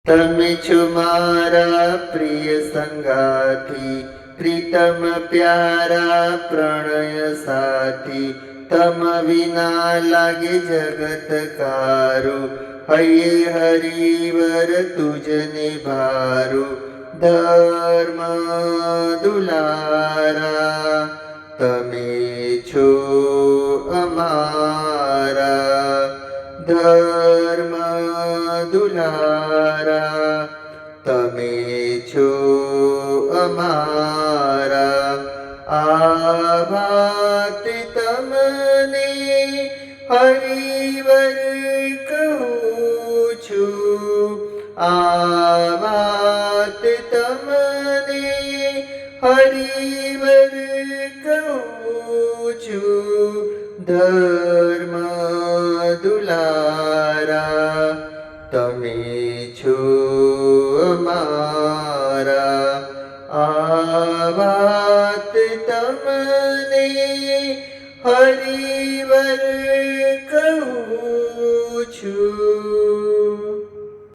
તમે છો મારા પ્રિય સંગાથી, પ્રીતમ પ્યારા પ્રણય સાથી. તમ વિના લાગે જગત કારું, હૈયે હરિવર તુજને ભારું. ધર્મ દુલારા તમે છો અમારા, ધર્મ દુલારા તમે છો અમારા. આ વાત તમને હરિવર કહું છું, આ વાત તમને હરિવર કહું છું. ધર્મ દુલારા તમે છો અમારા. આ વાત તમને હરિવર